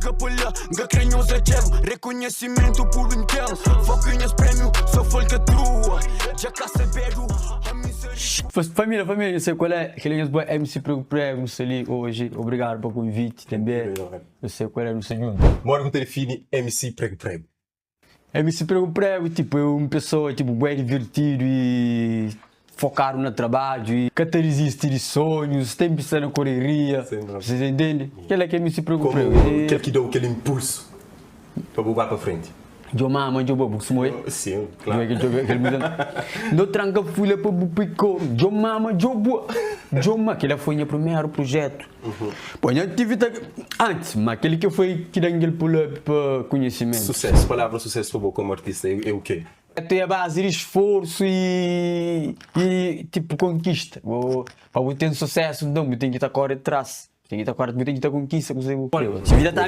gapulha, ga cranhosa chego, reconhecimento por inteiro. Foquinhas prémio, sou folga tua. Já cá sabedo, a miséria. Família, eu sei qual é. Aquele boy MC Prego, ali hoje. Obrigado pelo convite também. Eu sei qual é, não sei onde. Mora com o telefone MC Prego. MC Prego, tipo, é uma pessoa, tipo, bem divertido e focado no trabalho e catalisista de sonhos, tem pensado na correria. Vocês entendem? Aquele é que MC Prego. Aquele que deu aquele impulso para bugar para frente. Jo mama, jo bobo, sumoy. Sim, claro. No tranca fulha para bupico. Jo mama, jo boa. Jo ma, que ele foi o primeiro projeto. Põe atividade antes, mas aquele que foi que dá aquele pull-up para conhecimento. Sucesso, palavra sucesso para como artista é o quê? É a base de esforço e tipo conquista. Para ter sucesso, não, tem que estar correndo atrás. Tem que estar conquista, você. Se vida tá